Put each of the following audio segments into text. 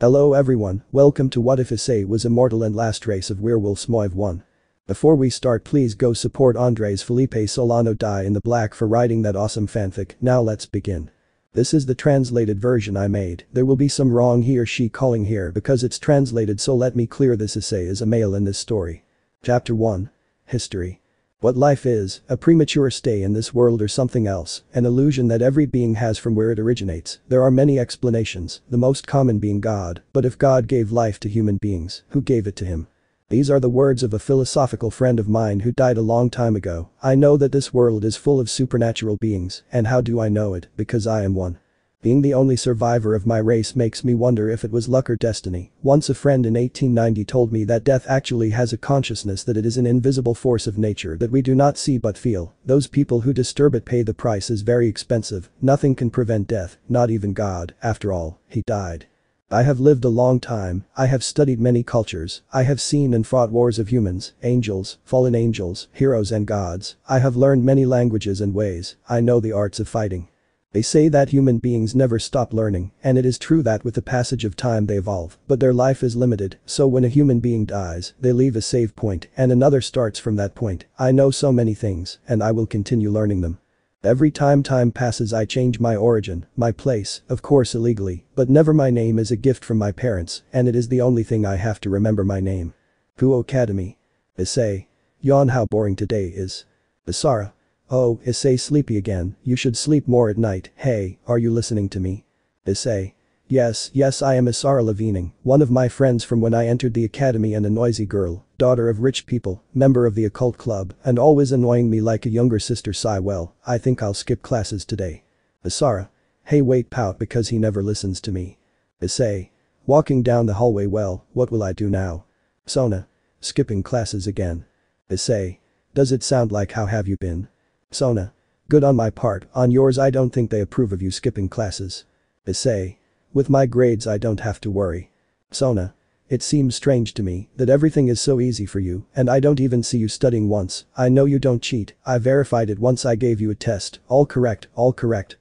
Hello everyone, welcome to What If Issei Was Immortal and Last Race of Werewolves Moiv 1. Before we start, please go support Andres Felipe Solano Die in the Black for writing that awesome fanfic. Now let's begin. This is the translated version I made. There will be some wrong he or she calling here because it's translated, so let me clear this. Issei is a male in this story. Chapter 1. History. What life is, a premature stay in this world or something else, an illusion that every being has from where it originates. There are many explanations, the most common being God, but if God gave life to human beings, who gave it to him? These are the words of a philosophical friend of mine who died a long time ago. I know that this world is full of supernatural beings, and how do I know it? Because I am one. Being the only survivor of my race makes me wonder if it was luck or destiny. Once a friend in 1890 told me that death actually has a consciousness, that it is an invisible force of nature that we do not see but feel. Those people who disturb it pay the price is very expensive. Nothing can prevent death, not even God. After all, he died. I have lived a long time, I have studied many cultures, I have seen and fought wars of humans, angels, fallen angels, heroes and gods. I have learned many languages and ways. I know the arts of fighting. They say that human beings never stop learning, and it is true that with the passage of time they evolve, but their life is limited, so when a human being dies, they leave a save point and another starts from that point. I know so many things, and I will continue learning them. Every time passes I change my origin, my place, of course illegally, but never. My name is a gift from my parents, and it is the only thing I have to remember. My name. Puo Academy. Issei. Yawn, how boring today is. Isara. Oh, Issei, sleepy again, you should sleep more at night. Hey, are you listening to me? Issei. Yes, I am Isara Levining, one of my friends from when I entered the academy, and a noisy girl, daughter of rich people, member of the occult club, and always annoying me like a younger sister. Sigh. Well, I think I'll skip classes today. Isara. Hey, wait, pout, because he never listens to me. Issei. Walking down the hallway. Well, what will I do now? Sona. Skipping classes again. Issei. Does it sound like how have you been? Sona. Good on my part, on yours I don't think they approve of you skipping classes. Issei. With my grades I don't have to worry. Sona. It seems strange to me that everything is so easy for you and I don't even see you studying once. I know you don't cheat, I verified it once, I gave you a test, all correct,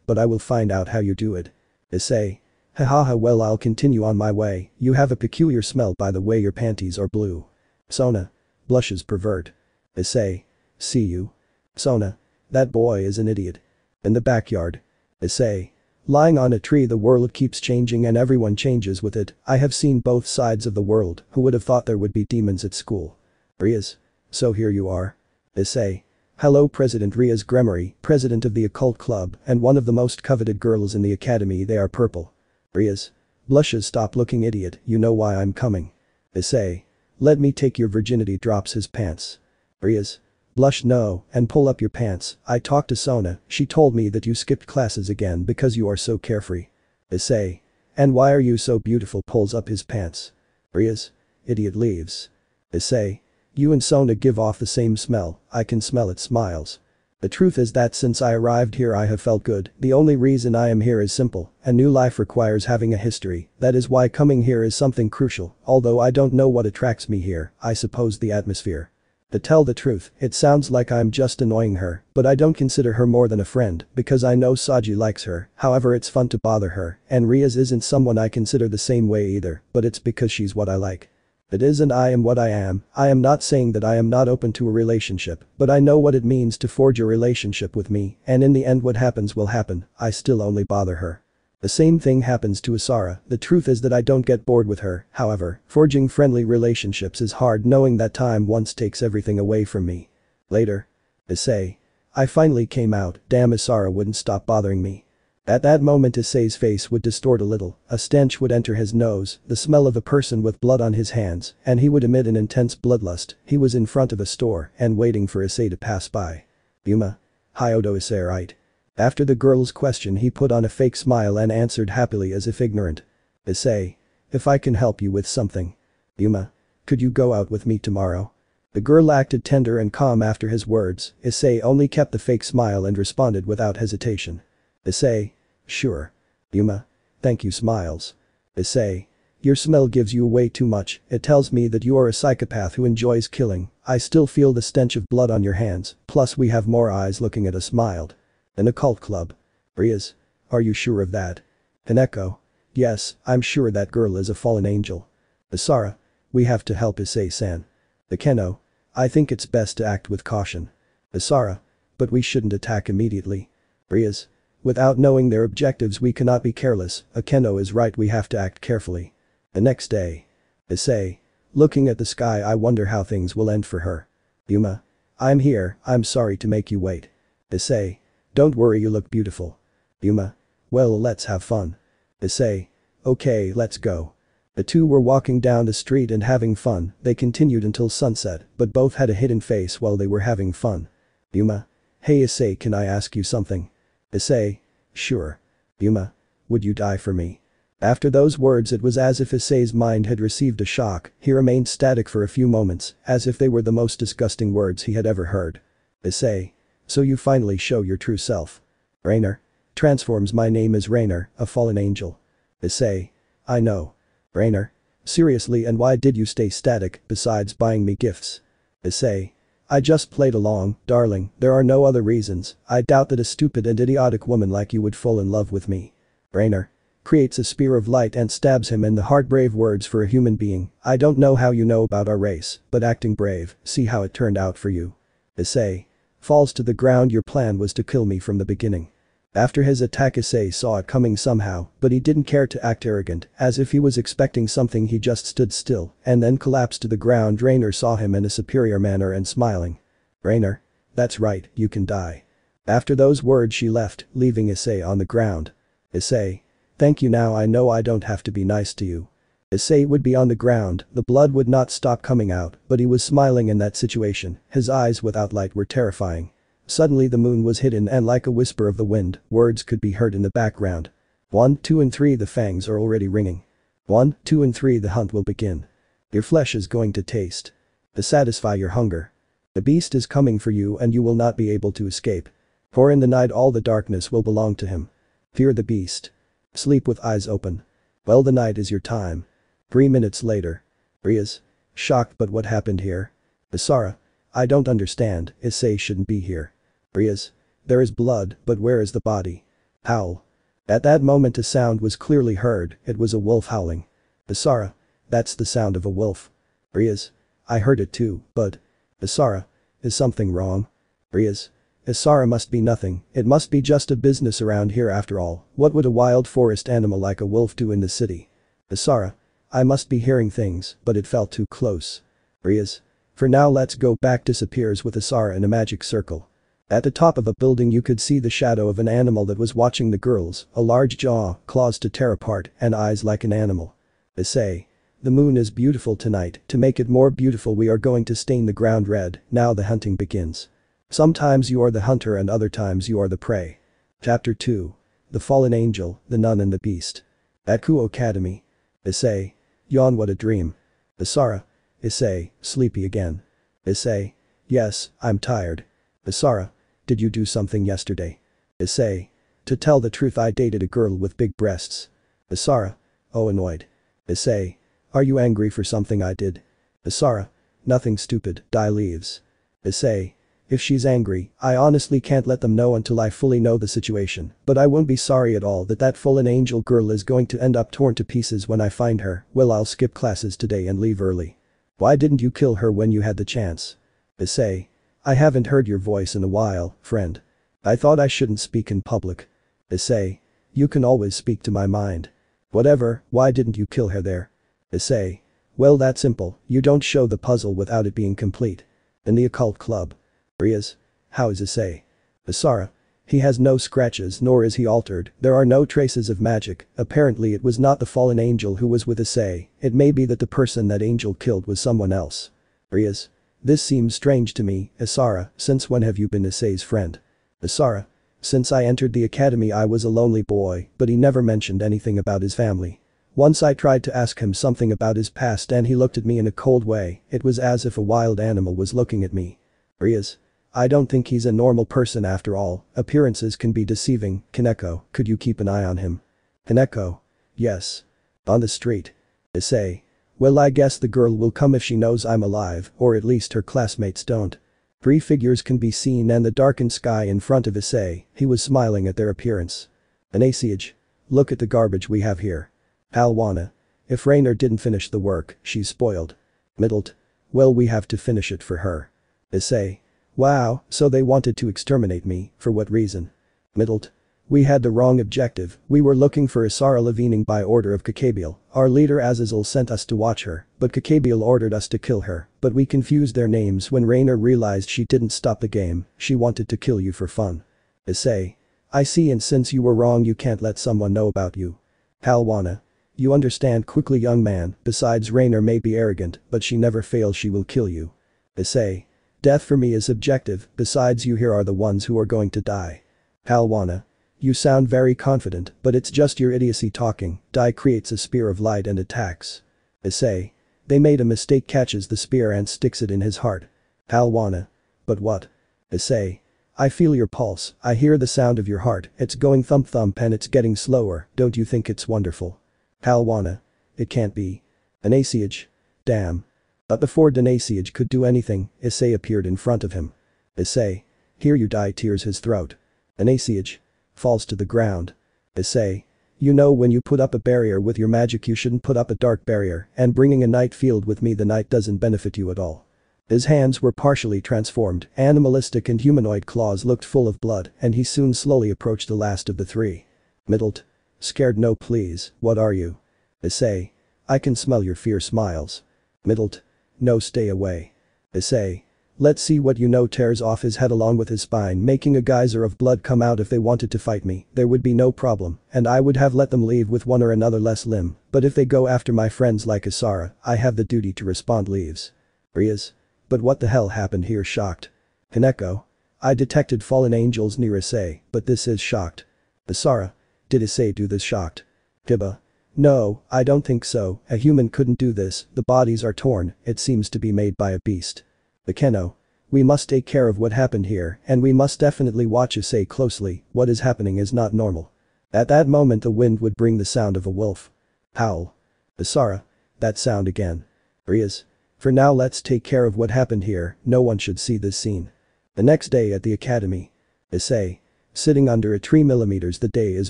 but I will find out how you do it. Issei. Hahaha, well, I'll continue on my way. You have a peculiar smell, by the way, your panties are blue. Sona. Blushes pervert. Issei. See you. Sona. That boy is an idiot. In the backyard. Issei. Lying on a tree. The world keeps changing and everyone changes with it. I have seen both sides of the world. Who would have thought there would be demons at school? Riaz. So here you are. Issei. Hello, President Riaz Gremory, president of the occult club and one of the most coveted girls in the academy. They are purple. Riaz. Blushes. Stop looking, idiot, you know why I'm coming. Issei. Let me take your virginity. Drops his pants. Riaz. Blush. No, and pull up your pants. I talked to Sona, she told me that you skipped classes again because you are so carefree. Issei. And why are you so beautiful? Pulls up his pants. Riaz. Idiot. Leaves. Issei. You and Sona give off the same smell, I can smell it. Smiles. The truth is that since I arrived here I have felt good. The only reason I am here is simple, a new life requires having a history. That is why coming here is something crucial, although I don't know what attracts me here. I suppose the atmosphere. To tell the truth, it sounds like I'm just annoying her, but I don't consider her more than a friend because I know Saji likes her. However, it's fun to bother her, and Riaz isn't someone I consider the same way either, but it's because she's what I like. It is, and I am what I am. I am not saying that I am not open to a relationship, but I know what it means to forge a relationship with me, and in the end what happens will happen. I still only bother her. The same thing happens to Isara. The truth is that I don't get bored with her. However, forging friendly relationships is hard, knowing that time once takes everything away from me. Later. Issei. I finally came out. Damn, Isara wouldn't stop bothering me. At that moment Issei's face would distort a little, a stench would enter his nose, the smell of a person with blood on his hands, and he would emit an intense bloodlust. He was in front of a store and waiting for Issei to pass by. Yuma. Hyodo. Issei, right? After the girl's question he put on a fake smile and answered happily as if ignorant. Issei. If I can help you with something. Yuma. Could you go out with me tomorrow? The girl acted tender and calm after his words. Issei only kept the fake smile and responded without hesitation. Issei. Sure. Yuma. Thank you. Smiles. Issei. Your smell gives you away too much. It tells me that you are a psychopath who enjoys killing. I still feel the stench of blood on your hands, plus we have more eyes looking at us. Smiled. An occult club. Riaz. Are you sure of that? Hineko. Yes, I'm sure that girl is a fallen angel. Asara. We have to help Issei-san. Akeno. I think it's best to act with caution. Asara. But we shouldn't attack immediately. Rias. Without knowing their objectives we cannot be careless, Akeno is right, we have to act carefully. The next day. Issei. Looking at the sky, I wonder how things will end for her. Yuma. I'm here, I'm sorry to make you wait. Issei. Don't worry, you look beautiful. Yuma. Well, let's have fun. Issei. Okay, let's go. The two were walking down the street and having fun. They continued until sunset, but both had a hidden face while they were having fun. Yuma. Hey Issei, can I ask you something? Issei. Sure. Yuma. Would you die for me? After those words it was as if Issei's mind had received a shock. He remained static for a few moments, as if they were the most disgusting words he had ever heard. Issei. So you finally show your true self. Rainer. Transforms. My name is Rainer, a fallen angel. Issei. I know. Rainer. Seriously, and why did you stay static besides buying me gifts? Issei. I just played along, darling, there are no other reasons. I doubt that a stupid and idiotic woman like you would fall in love with me. Rainer. Creates a spear of light and stabs him in the heart. Brave words for a human being. I don't know how you know about our race, but acting brave, see how it turned out for you. Issei. Falls to the ground. Your plan was to kill me from the beginning. After his attack Issei saw it coming somehow, but he didn't care to act arrogant, as if he was expecting something. He just stood still and then collapsed to the ground. Rainer saw him in a superior manner and smiling. Rainer. That's right, you can die. After those words she left, leaving Issei on the ground. Issei. Thank you, now I know I don't have to be nice to you. Issei would be on the ground, the blood would not stop coming out, but he was smiling in that situation. His eyes without light were terrifying. Suddenly the moon was hidden and like a whisper of the wind, words could be heard in the background. 1, 2 and 3 the fangs are already ringing. 1, 2 and 3 the hunt will begin. Your flesh is going to taste. To satisfy your hunger. The beast is coming for you and you will not be able to escape. For in the night all the darkness will belong to him. Fear the beast. Sleep with eyes open. Well, the night is your time. 3 minutes later. Rias. Shocked, but what happened here? Asara. I don't understand, Issei shouldn't be here. Rias. There is blood, but where is the body? Howl. At that moment a sound was clearly heard, it was a wolf howling. Asara. That's the sound of a wolf. Rias. I heard it too, but… Asara. Is something wrong? Rias. Asara must be nothing, it must be just a business around here after all. What would a wild forest animal like a wolf do in the city? Asara. I must be hearing things, but it felt too close. Rias. For now let's go back. Disappears with Asara in a magic circle. At the top of a building you could see the shadow of an animal that was watching the girls, a large jaw, claws to tear apart, and eyes like an animal. Issei. The moon is beautiful tonight, to make it more beautiful we are going to stain the ground red, now the hunting begins. Sometimes you are the hunter and other times you are the prey. Chapter 2. The Fallen Angel, the Nun and the Beast. At Kuo Academy. Issei. Yawn, what a dream. Asara. Issei, sleepy again. Issei. Yes, I'm tired. Asara. Did you do something yesterday? Issei. To tell the truth I dated a girl with big breasts. Asara. Oh, annoyed. Issei. Are you angry for something I did? Asara. Nothing, stupid, die leaves. Issei. If she's angry, I honestly can't let them know until I fully know the situation, but I won't be sorry at all that that fallen angel girl is going to end up torn to pieces when I find her. Well, I'll skip classes today and leave early. Why didn't you kill her when you had the chance? Issei. I haven't heard your voice in a while, friend. I thought I shouldn't speak in public. Issei. You can always speak to my mind. Whatever, why didn't you kill her there? Issei. Well, that's simple, you don't show the puzzle without it being complete. In the occult club. Rias. How is Issei? Asara. He has no scratches nor is he altered, there are no traces of magic. Apparently it was not the fallen angel who was with Issei, it may be that the person that angel killed was someone else. Rias. This seems strange to me, Asara, since when have you been Issei's friend? Asara. Since I entered the academy I was a lonely boy, but he never mentioned anything about his family. Once I tried to ask him something about his past and he looked at me in a cold way, it was as if a wild animal was looking at me. Rias. I don't think he's a normal person after all, appearances can be deceiving. Kaneko, could you keep an eye on him? Kaneko. Yes. On the street. Issei. Well, I guess the girl will come if she knows I'm alive, or at least her classmates don't. 3 figures can be seen and the darkened sky in front of Issei, he was smiling at their appearance. An Asiage. Look at the garbage we have here. Halwana. If Raynor didn't finish the work, she's spoiled. Middled. Well, we have to finish it for her. Issei. Wow, so they wanted to exterminate me, for what reason? Middled. We had the wrong objective, we were looking for Isara Levining by order of Kakabiel. Our leader Azazel sent us to watch her, but Kakabiel ordered us to kill her, but we confused their names when Raynor realized she didn't stop the game, she wanted to kill you for fun. Issei. I see, and since you were wrong you can't let someone know about you. Halwana. You understand quickly, young man, besides Raynor may be arrogant, but she never fails, she will kill you. Issei. Death for me is subjective, besides you here are the ones who are going to die. Halwana. You sound very confident, but it's just your idiocy talking. Dai creates a spear of light and attacks. Issei. They made a mistake, catches the spear and sticks it in his heart. Halwana. But what? Issei. I feel your pulse, I hear the sound of your heart, it's going thump thump and it's getting slower, don't you think it's wonderful? Halwana. It can't be. Danasiage. Damn. But before Danasiage could do anything, Issei appeared in front of him. Issei. Here you die, tears his throat. Danasiage. Falls to the ground. Issei. You know, when you put up a barrier with your magic you shouldn't put up a dark barrier, and bringing a night field with me, the night doesn't benefit you at all. His hands were partially transformed, animalistic and humanoid claws looked full of blood, and he soon slowly approached the last of the three. Middled. Scared? No please, what are you? Issei. I can smell your fear, smiles. Middled. No, stay away. Issei. Let's see what you know, tears off his head along with his spine, making a geyser of blood come out. If they wanted to fight me, there would be no problem, and I would have let them leave with one or another less limb, but if they go after my friends like Isara, I have the duty to respond. Leaves. Rias. But what the hell happened here? Shocked. Hineko. I detected fallen angels near Issei, but this is shocked. Isara. Did Issei do this? Shocked. Kiba. No, I don't think so, a human couldn't do this, the bodies are torn, it seems to be made by a beast. Akeno. We must take care of what happened here, and we must definitely watch Issei closely, what is happening is not normal. At that moment the wind would bring the sound of a wolf. Howl. Isara. That sound again. Rias. For now let's take care of what happened here, no one should see this scene. The next day at the academy. Issei. Sitting under a tree. Millimeters. The day is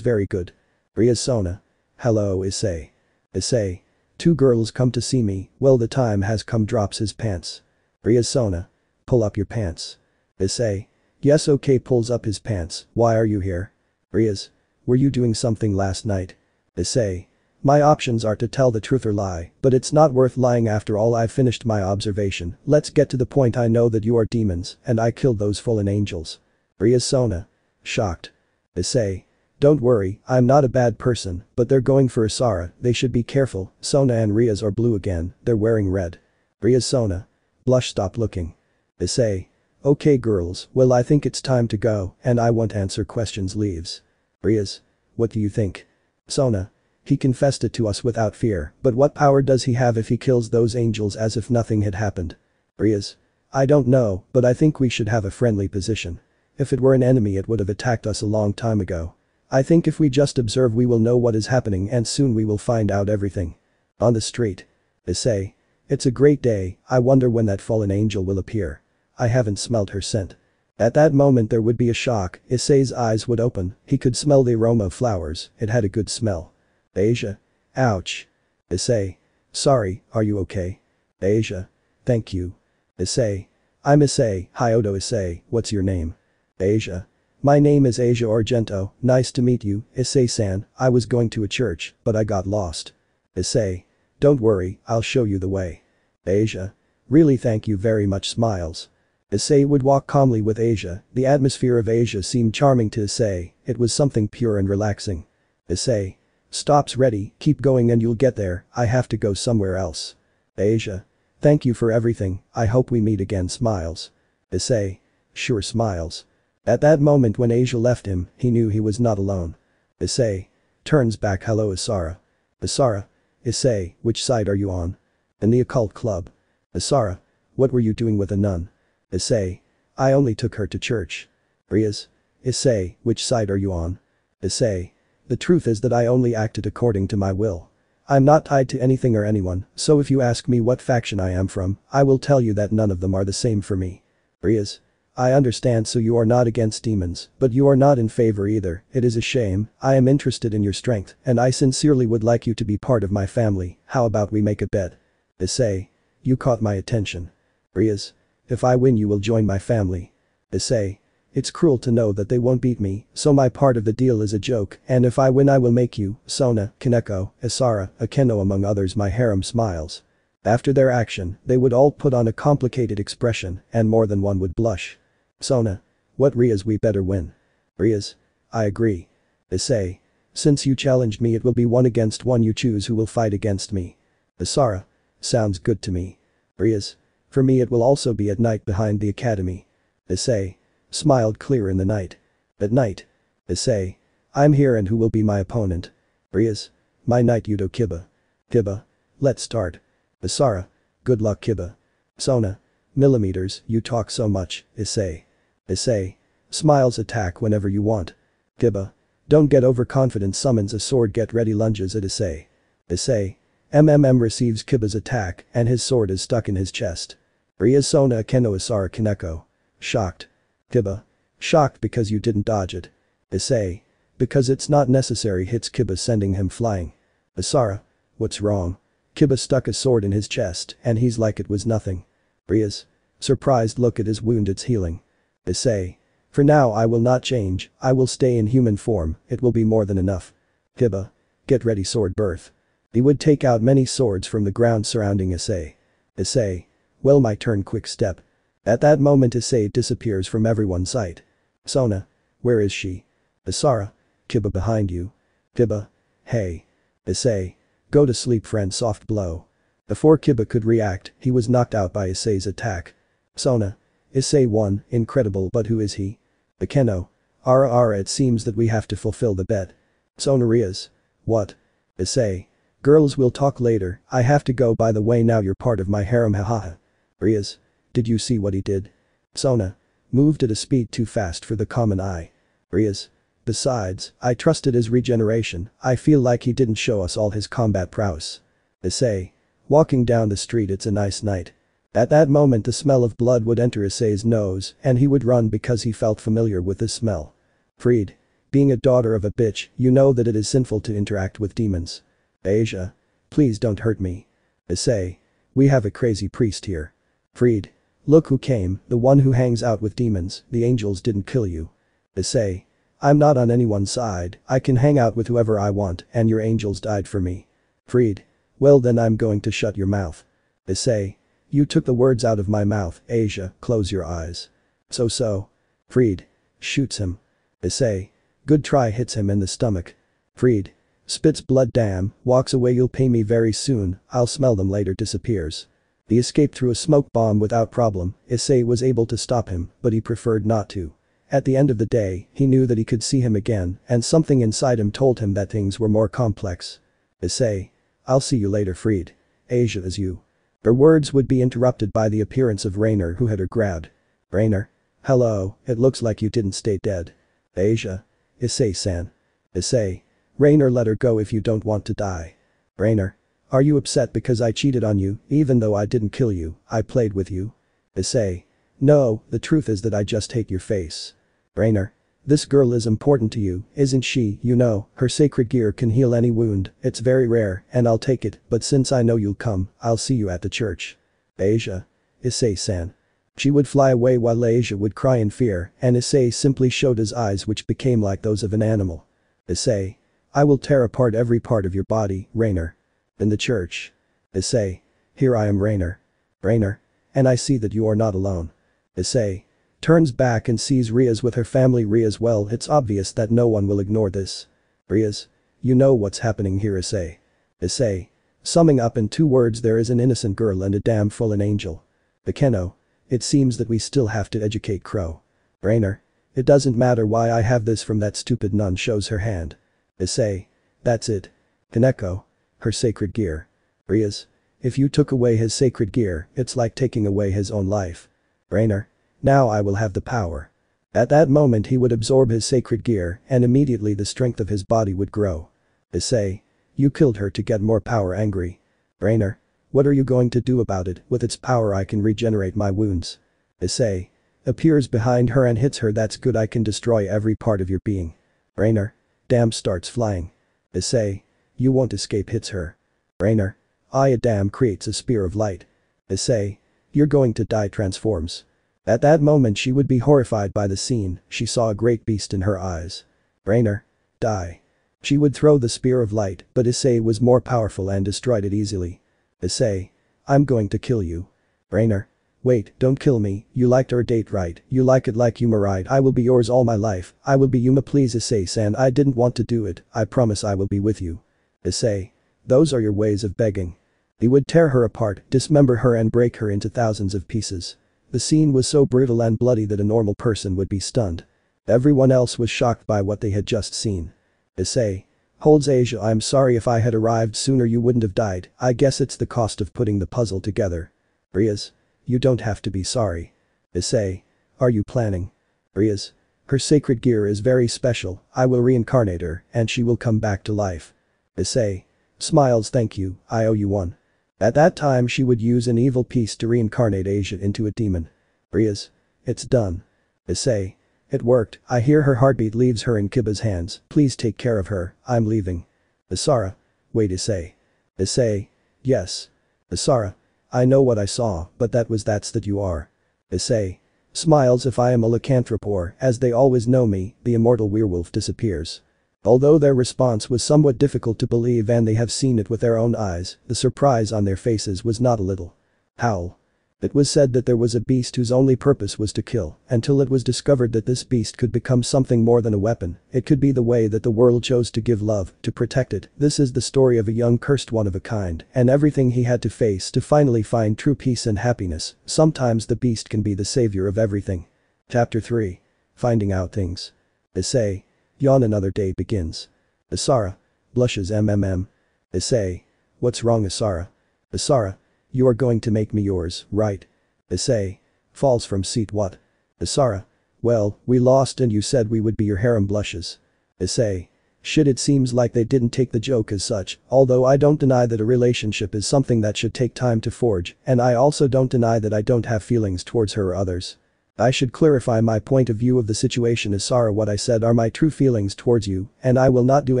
very good. Rias. Sona. Hello Issei. Issei. Two girls come to see me, well the time has come. Drops his pants. Rias. Sona. Pull up your pants. Issei. Yes, okay, pulls up his pants. Why are you here? Rias. Were you doing something last night? Issei. My options are to tell the truth or lie, but it's not worth lying after all. I've finished my observation, let's get to the point. I know that you are demons, and I killed those fallen angels. Rias. Sona. Shocked. Issei. Don't worry, I'm not a bad person, but they're going for Isara, they should be careful. Sona and Rias are blue again, they're wearing red. Rias. Sona. Blush. Stop looking. Issei. Okay girls, well I think it's time to go, and I won't answer questions. Leaves. Rias. What do you think? Sona. He confessed it to us without fear, but what power does he have if he kills those angels as if nothing had happened? Rias. I don't know, but I think we should have a friendly position. If it were an enemy it would have attacked us a long time ago. I think if we just observe we will know what is happening, and soon we will find out everything. On the street. Issei. It's a great day, I wonder when that fallen angel will appear. I haven't smelled her scent. At that moment there would be a shock, Issei's eyes would open, he could smell the aroma of flowers, it had a good smell. Asia. Ouch. Issei. Sorry, are you okay? Asia. Thank you. Issei. I'm Issei, Hyodo Issei, what's your name? Asia. My name is Asia Argento, nice to meet you, Issei-san. I was going to a church, but I got lost. Issei. Don't worry, I'll show you the way. Asia. Really, thank you very much. Smiles. Issei would walk calmly with Asia, the atmosphere of Asia seemed charming to Issei, it was something pure and relaxing. Issei. Stops. Ready, keep going and you'll get there, I have to go somewhere else. Asia. Thank you for everything, I hope we meet again. Smiles. Issei. Sure. Smiles. At that moment when Asia left him, he knew he was not alone. Issei. Turns back. Hello Isara. Isara. Issei, which side are you on? In the occult club. Isara. What were you doing with a nun? Issei. I only took her to church. Rias. Issei, which side are you on? Issei. The truth is that I only acted according to my will. I'm not tied to anything or anyone, so if you ask me what faction I am from, I will tell you that none of them are the same for me. Rias. I understand, so you are not against demons, but you are not in favor either. It is a shame. I am interested in your strength, and I sincerely would like you to be part of my family. How about we make a bet? Issei. You caught my attention. Rias. If I win you will join my family. Issei. It's cruel to know that they won't beat me, so my part of the deal is a joke, and if I win I will make you, Sona, Kaneko, Isara, Akeno among others my harem smiles. After their action, they would all put on a complicated expression, and more than one would blush. Sona. What Rias, we better win. Rias. I agree. Issei. Since you challenged me it will be 1 against 1, you choose who will fight against me. Isara. Sounds good to me. Rias. For me it will also be at night behind the academy. Issei. Smiled clear in the night. At night. Issei. I'm here, and who will be my opponent? Rias. My knight Yudo Kiba. Kiba. Let's start. Isara. Good luck Kiba. Sona. Millimeters, you talk so much, Issei. Issei. Smiles, attack whenever you want. Kiba. Don't get overconfident, summons a sword, get ready, lunges at Issei. Issei. Receives Kiba's attack and his sword is stuck in his chest. Rias. Sona, Akeno, Isara, Kaneko. Shocked. Kiba. Shocked because you didn't dodge it. Issei. Because it's not necessary, hits Kiba, sending him flying. Isara. What's wrong? Kiba stuck a sword in his chest and he's like it was nothing. Rias. Surprised look at his wound, it's healing. Issei. For now I will not change, I will stay in human form, it will be more than enough. Kiba. Get ready, sword birth. He would take out many swords from the ground surrounding Issei. Issei. Well, my turn, quick step. At that moment Issei disappears from everyone's sight. Sona. Where is she? Isara. Kiba behind you. Kiba. Hey. Issei. Go to sleep, friend, soft blow. Before Kiba could react, he was knocked out by Issei's attack. Sona. Issei won, incredible, but who is he? Akeno. Ara, it seems that we have to fulfill the bet. Sona. Rias. What? Issei. Girls, will talk later, I have to go, by the way now you're part of my harem, hahaha. Rias. Did you see what he did? Sona. Moved at a speed too fast for the common eye. Rias. Besides, I trusted his regeneration, I feel like he didn't show us all his combat prowess. Issei. Walking down the street, it's a nice night. At that moment the smell of blood would enter Issei's nose and he would run because he felt familiar with this smell. Freed. Being a daughter of a bitch, you know that it is sinful to interact with demons. Asia. Please don't hurt me. Issei. We have a crazy priest here. Freed. Look who came, the one who hangs out with demons, the angels didn't kill you. Issei. I'm not on anyone's side, I can hang out with whoever I want and your angels died for me. Freed. Well then I'm going to shut your mouth. Issei. You took the words out of my mouth, Asia, close your eyes. So. Freed. Shoots him. Issei. Good try, hits him in the stomach. Freed. Spits blood, damn, walks away, you'll pay me very soon, I'll smell them later, disappears. He escaped through a smoke bomb without problem, Issei was able to stop him, but he preferred not to. At the end of the day, he knew that he could see him again and something inside him told him that things were more complex. Issei. I'll see you later, Freed. Asia is you. Her words would be interrupted by the appearance of Rainer, who had her grabbed. Rainer. Hello, it looks like you didn't stay dead. Asia. Issei-san. Issei. Rainer, let her go if you don't want to die. Rainer. Are you upset because I cheated on you, even though I didn't kill you, I played with you? Issei. No, the truth is that I just hate your face. Rainer. This girl is important to you, isn't she? You know, her sacred gear can heal any wound, it's very rare, and I'll take it, but since I know you'll come, I'll see you at the church. Asia. Issei-san. She would fly away while Asia would cry in fear, and Issei simply showed his eyes, which became like those of an animal. Issei. I will tear apart every part of your body, Rainer. In the church. Issei. Here I am, Rainer. Rainer. And I see that you are not alone. Issei. Turns back and sees Rias with her family. Rias, well, it's obvious that no one will ignore this. Rias. You know what's happening here, Issei. Issei. Summing up in 2 words, there is an innocent girl and a damn fallen angel. Akeno. It seems that we still have to educate Crow. Rainer. It doesn't matter why I have this from that stupid nun, shows her hand. Issei. That's it. Kaneko. Her sacred gear. Rias. If you took away his sacred gear, it's like taking away his own life. Rainer. Now I will have the power. At that moment he would absorb his sacred gear and immediately the strength of his body would grow. Issei. You killed her to get more power, angry. Rainer. What are you going to do about it? With its power I can regenerate my wounds. Issei. Appears behind her and hits her. That's good, I can destroy every part of your being. Rainer. Damn, starts flying. Issei. You won't escape, hits her. Rainer. A damn, creates a spear of light. Issei. You're going to die, transforms. At that moment she would be horrified by the scene, she saw a great beast in her eyes. Rainer. Die. She would throw the spear of light, but Issei was more powerful and destroyed it easily. Issei. I'm going to kill you. Rainer. Wait, don't kill me, you liked our date, right? You like it like Yuma, right? I will be yours all my life, I will be Yuma, please Issei-san, I didn't want to do it, I promise I will be with you. Issei. Those are your ways of begging. He would tear her apart, dismember her and break her into thousands of pieces. The scene was so brutal and bloody that a normal person would be stunned. Everyone else was shocked by what they had just seen. Issei. Holds Asia, I'm sorry, if I had arrived sooner you wouldn't have died, I guess it's the cost of putting the puzzle together. Rias. You don't have to be sorry. Issei. Are you planning? Rias. Her sacred gear is very special, I will reincarnate her, and she will come back to life. Issei. Smiles, thank you, I owe you one. At that time she would use an evil piece to reincarnate Asia into a demon. Rias. It's done. Issei. It worked, I hear her heartbeat leaves her in Kiba's hands, please take care of her, I'm leaving. Isara. Wait, Issei. Issei. Yes. Isara. I know what I saw, but that's that you are. Issei. Smiles, if I am a lycanthrope or, as they always know me, the immortal werewolf disappears. Although their response was somewhat difficult to believe and they have seen it with their own eyes, the surprise on their faces was not a little. Howl. It was said that there was a beast whose only purpose was to kill, until it was discovered that this beast could become something more than a weapon, it could be the way that the world chose to give love, to protect it. This is the story of a young cursed one of a kind, and everything he had to face to finally find true peace and happiness. Sometimes the beast can be the savior of everything. Chapter 3. Finding out things. Issei. Yawn, another day begins. Isara. Blushes MMM. Issei. What's wrong, Isara? Isara. You are going to make me yours, right? Issei. Falls from seat, what? Isara. Well, we lost and you said we would be your harem, blushes. Issei. Shit, it seems like they didn't take the joke as such, although I don't deny that a relationship is something that should take time to forge, and I also don't deny that I don't have feelings towards her or others. I should clarify my point of view of the situation, Isara. What I said are my true feelings towards you, and I will not do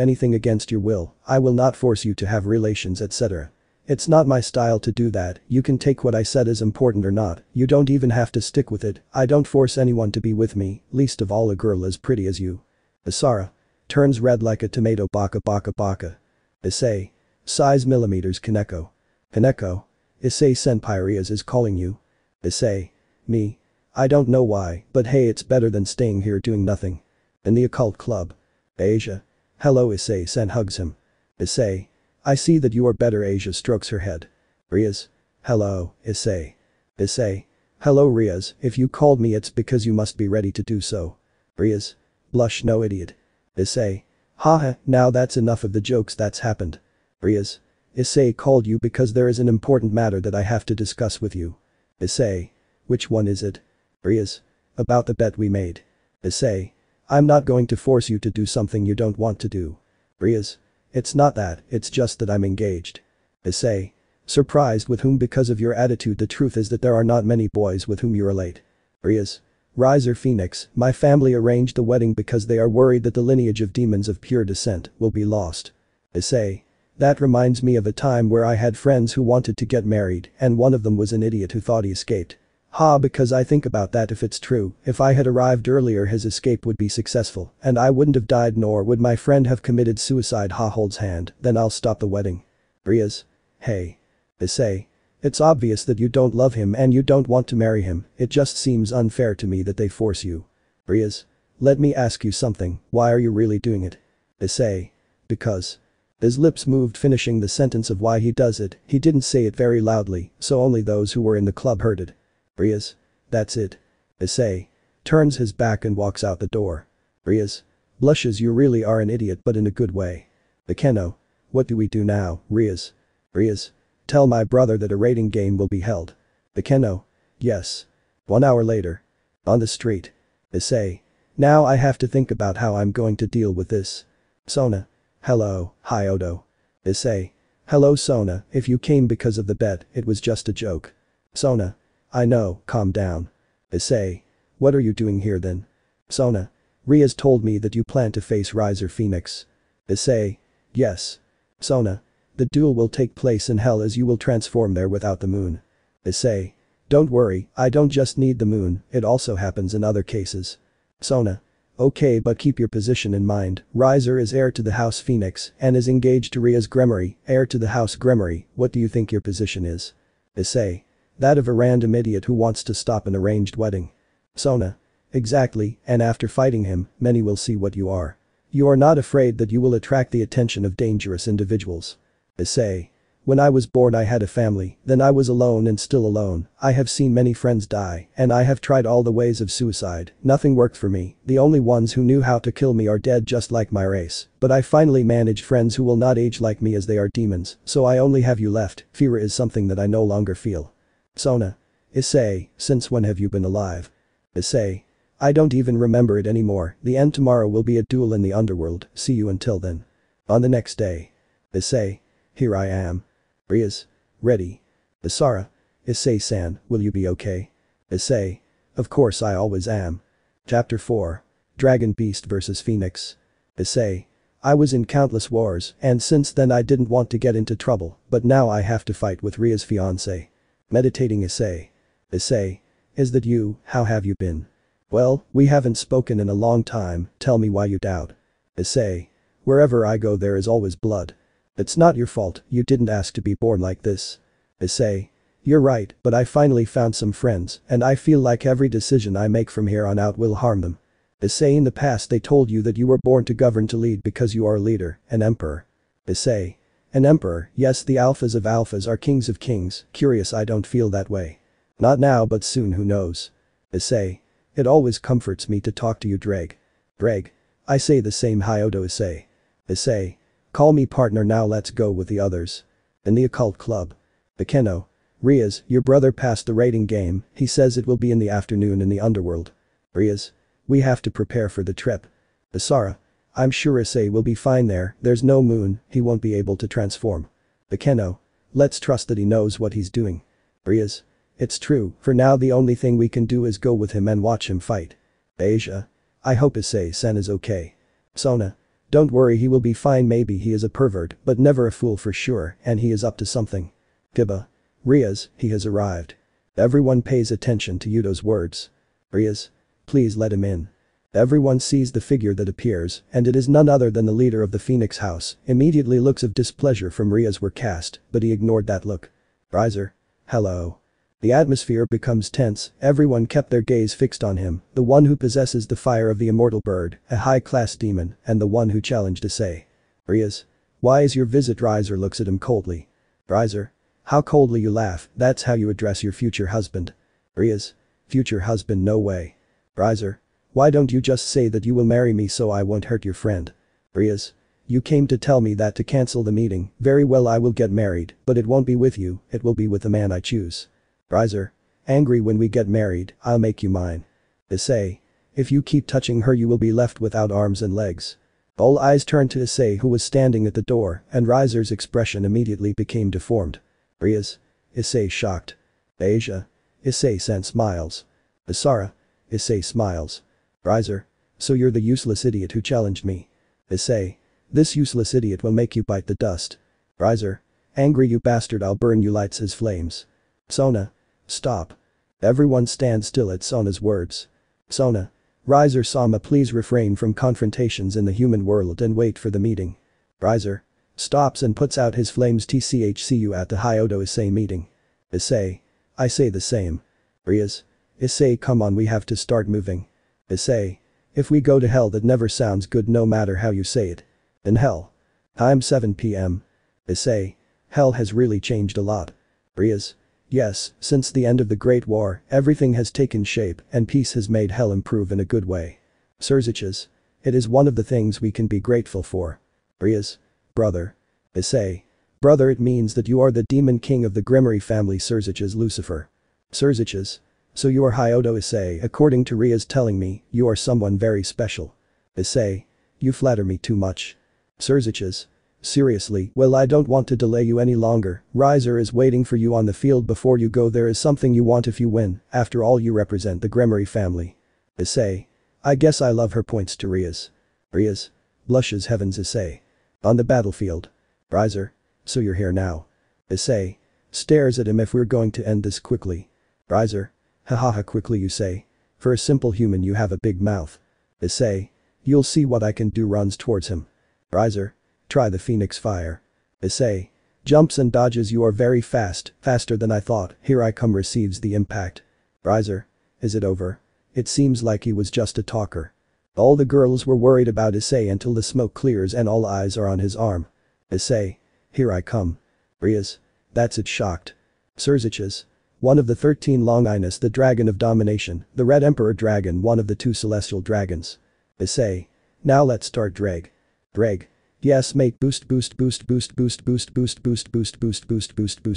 anything against your will, I will not force you to have relations, etc. It's not my style to do that, you can take what I said as important or not, you don't even have to stick with it, I don't force anyone to be with me, least of all a girl as pretty as you. Isara. Turns red like a tomato, baka baka baka. Issei. Size millimeters, Kaneko. Kaneko. Issei senpai, Rias is calling you. Issei. Me. I don't know why, but hey, it's better than staying here doing nothing. In the occult club. Asia. Hello, Issei-sen hugs him. Issei. I see that you are better, Asia strokes her head. Rias. Hello, Issei. Issei. Hello, Rias, if you called me it's because you must be ready to do so. Rias. Blush, no idiot. Issei. Haha, now that's enough of the jokes, that's happened. Rias. Issei called you because there is an important matter that I have to discuss with you. Issei. Which one is it? Rias. About the bet we made. Issei. I'm not going to force you to do something you don't want to do. Rias. It's not that, it's just that I'm engaged. Issei. Surprised with whom? Because of your attitude. The truth is that there are not many boys with whom you relate. Rias. Riser Phoenix, my family arranged the wedding because they are worried that the lineage of demons of pure descent will be lost. Issei. That reminds me of a time where I had friends who wanted to get married and one of them was an idiot who thought he escaped. Ha, because I think about that, if it's true, if I had arrived earlier his escape would be successful and I wouldn't have died nor would my friend have committed suicide. Ha, holds hand, then I'll stop the wedding. Rias. Hey. Issei. It's obvious that you don't love him and you don't want to marry him, it just seems unfair to me that they force you. Rias. Let me ask you something, why are you really doing it? Issei. Because. His lips moved, finishing the sentence of why he does it, he didn't say it very loudly, so only those who were in the club heard it. Rias. That's it. Issei. Turns his back and walks out the door. Rias. Blushes, you really are an idiot but in a good way. Akeno. What do we do now, Rias? Rias. Tell my brother that a rating game will be held. Akeno. Yes. 1 hour later. On the street. Issei. Now I have to think about how I'm going to deal with this. Sona. Hello, hi Odo. Issei. Hello Sona, if you came because of the bet, it was just a joke. Sona. I know, calm down. Issei. What are you doing here then? Sona. Riaz told me that you plan to face Riser Phoenix. Issei. Yes. Sona. The duel will take place in hell as you will transform there without the moon. Issei. Don't worry, I don't just need the moon, it also happens in other cases. Sona. Okay, but keep your position in mind, Riser is heir to the House Phoenix and is engaged to Riaz Gremory, heir to the House Gremory. What do you think your position is? Issei. That of a random idiot who wants to stop an arranged wedding. Sona. Exactly, and after fighting him, many will see what you are. You are not afraid that you will attract the attention of dangerous individuals. Issei. When I was born I had a family, then I was alone and still alone. I have seen many friends die, and I have tried all the ways of suicide, nothing worked for me, the only ones who knew how to kill me are dead just like my race, but I finally managed friends who will not age like me as they are demons, so I only have you left. Fear is something that I no longer feel. Sona. Issei, since when have you been alive? Issei. I don't even remember it anymore, the end tomorrow will be a duel in the underworld, see you until then. On the next day. Issei. Here I am. Riaz. Ready. Isara. Issei-san, will you be okay? Issei. Of course I always am. Chapter 4. Dragon Beast vs Phoenix. Issei. I was in countless wars and since then I didn't want to get into trouble, but now I have to fight with Riaz's fiancé. Meditating Issei. Issei. Is that you, how have you been? Well, we haven't spoken in a long time, tell me why you doubt. Issei. Wherever I go there is always blood. It's not your fault, you didn't ask to be born like this. Issei. You're right, but I finally found some friends, and I feel like every decision I make from here on out will harm them. Issei, in the past they told you that you were born to govern, to lead because you are a leader, an emperor. Issei. An emperor, yes, the alphas of alphas are kings of kings, curious I don't feel that way. Not now but soon, who knows. Issei. It always comforts me to talk to you, Dreg. Dreg. I say the same, Hyodo Issei. Issei. Call me partner, now let's go with the others. In the occult club. Bekeno. Riaz, your brother passed the rating game, he says it will be in the afternoon in the underworld. Riaz. We have to prepare for the trip. Isara. I'm sure Issei will be fine there, there's no moon, he won't be able to transform. Bekeno. Let's trust that he knows what he's doing. Riaz. It's true, for now the only thing we can do is go with him and watch him fight. Asia. I hope Issei-san is okay. Sona. Don't worry, he will be fine, maybe he is a pervert, but never a fool for sure, and he is up to something. Kiba. Riaz, he has arrived. Everyone pays attention to Yudo's words. Riaz. Please let him in. Everyone sees the figure that appears, and it is none other than the leader of the Phoenix House. Immediately looks of displeasure from Riaz were cast, but he ignored that look. Riser. Hello. The atmosphere becomes tense, everyone kept their gaze fixed on him, the one who possesses the fire of the immortal bird, a high-class demon, and the one who challenged Issei. Riaz. Why is your visit? Riser looks at him coldly. Riser. How coldly you laugh, that's how you address your future husband. Riaz. Future husband, no way. Riser. Why don't you just say that you will marry me so I won't hurt your friend? Riaz. You came to tell me that to cancel the meeting, very well, I will get married, but it won't be with you, it will be with the man I choose. Riser. Angry, when we get married, I'll make you mine. Issei. If you keep touching her you will be left without arms and legs. All eyes turned to Issei, who was standing at the door, and Riser's expression immediately became deformed. Riaz. Issei shocked. Asia. Issei-san smiles. Isara. Issei smiles. Riser. So you're the useless idiot who challenged me. Issei. This useless idiot will make you bite the dust. Riser. Angry, you bastard, I'll burn you, lights his flames. Sona. Stop. Everyone stands still at Sona's words. Sona. Riser-sama, please refrain from confrontations in the human world and wait for the meeting. Riser. Stops and puts out his flames. TCHC you at the Hyodo Issei meeting. Issei. I say the same. Riaz. Issei, come on, we have to start moving. Issei. If we go to hell, that never sounds good no matter how you say it. In hell. Time 7 p.m. Issei. Hell has really changed a lot. Riaz. Yes, since the end of the Great War, everything has taken shape and peace has made hell improve in a good way. Surziches. It is one of the things we can be grateful for. Riaz. Brother. Issei. Brother, it means that you are the demon king of the Gremory family. Surziches. Lucifer. Surziches. So you are Hyodo Issei, according to Riaz telling me, you are someone very special. Issei. You flatter me too much. Surziches. Seriously, well, I don't want to delay you any longer, Riser is waiting for you on the field. Before you go, there is something you want if you win, after all you represent the Gremory family. Issei. I guess I love her points to Rias. Rias. Blushes heavens Issei. On the battlefield. Riser. So you're here now. Issei. Stares at him if we're going to end this quickly. Riser. Hahaha quickly you say. For a simple human you have a big mouth. Issei. You'll see what I can do runs towards him. Riser. Try the Phoenix Fire. Issei. Jumps and dodges you are very fast, faster than I thought, here I come receives the impact. Riser. Is it over? It seems like he was just a talker. All the girls were worried about Issei until the smoke clears and all eyes are on his arm. Issei. Here I come. Rias. That's it shocked. Surziches. One of the 13 Longinus the dragon of domination, the Red Emperor dragon one of the 2 celestial dragons. Issei. Now let's start Dreg. Dreg. Yes mate boost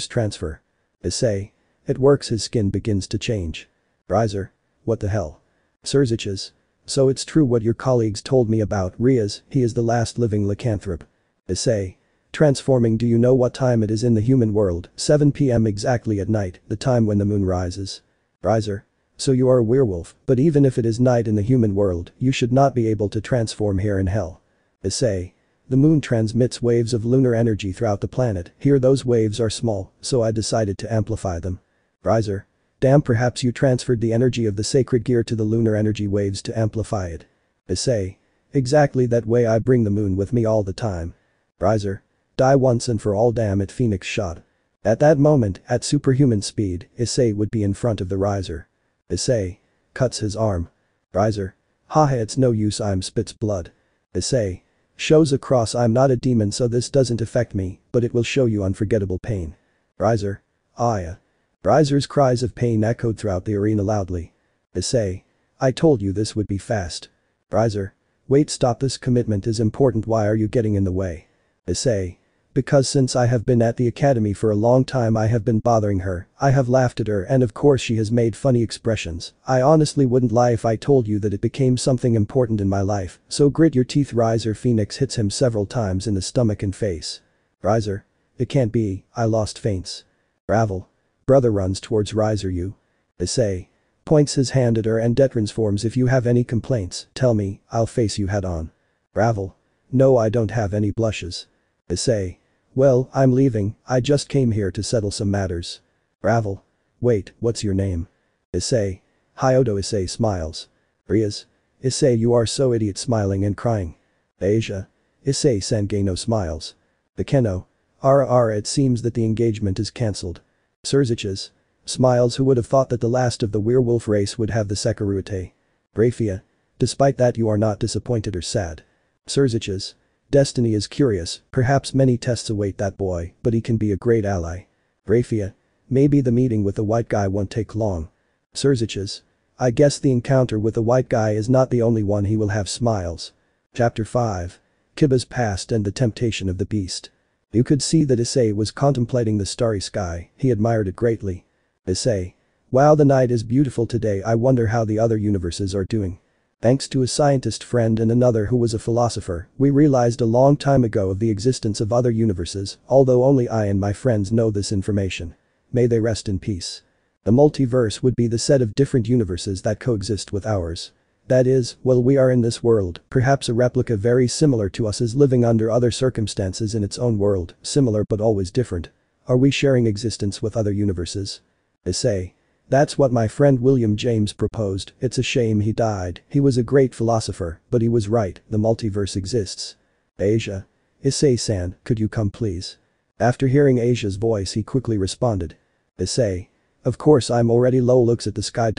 transfer. Issei. It works his skin begins to change. Riser. What the hell? Surziches. So it's true what your colleagues told me about Rias, he is the last living lycanthrope. Issei. Transforming do you know what time it is in the human world, 7 p.m. exactly at night, the time when the moon rises. Riser. So you are a werewolf, but even if it is night in the human world, you should not be able to transform here in hell. Issei. The moon transmits waves of lunar energy throughout the planet, here those waves are small, so I decided to amplify them. Riser. Damn perhaps you transferred the energy of the sacred gear to the lunar energy waves to amplify it. Issei. Exactly that way I bring the moon with me all the time. Riser. Die once and for all damn it Phoenix shot. At that moment, at superhuman speed, Issei would be in front of the Riser. Issei. Cuts his arm. Riser. Haha it's no use I'm spits blood. Issei. Shows across I'm not a demon so this doesn't affect me, but it will show you unforgettable pain. Riser. Aya. Riser's cries of pain echoed throughout the arena loudly. Issei. I told you this would be fast. Riser. Wait stop this commitment is important why are you getting in the way? Issei. Because since I have been at the academy for a long time I have been bothering her, I have laughed at her and of course she has made funny expressions, I honestly wouldn't lie if I told you that it became something important in my life, so grit your teeth Riser Phoenix hits him several times in the stomach and face. Riser. It can't be, I lost faints. Ravel. Brother runs towards Riser you. Issei. Points his hand at her and transforms if you have any complaints, tell me, I'll face you head on. Ravel. No I don't have any blushes. Issei. Well, I'm leaving, I just came here to settle some matters. Ravel. Wait, what's your name? Issei. Hyodo Issei smiles. Rias. Issei you are so idiot smiling and crying. Asia. Issei Sangeno smiles. Akeno. Ara it seems that the engagement is cancelled. Surziches. Smiles who would have thought that the last of the werewolf race would have the Sekurute. Rafia. Despite that you are not disappointed or sad. Surziches. Destiny is curious, perhaps many tests await that boy, but he can be a great ally. Rafia. Maybe the meeting with the white guy won't take long. Surziches. I guess the encounter with the white guy is not the only one he will have smiles. Chapter 5. Kiba's past and the temptation of the beast. You could see that Issei was contemplating the starry sky, he admired it greatly. Issei. Wow the night is beautiful today I wonder how the other universes are doing. Thanks to a scientist friend and another who was a philosopher, we realized a long time ago of the existence of other universes, although only I and my friends know this information. May they rest in peace. The multiverse would be the set of different universes that coexist with ours. That is, while we are in this world, perhaps a replica very similar to us is living under other circumstances in its own world, similar but always different. Are we sharing existence with other universes? Issei. That's what my friend William James proposed, it's a shame he died, he was a great philosopher, but he was right, the multiverse exists. Asia. Issei-san, could you come please? After hearing Asia's voice he quickly responded. Issei. Of course I'm already low looks at the sky.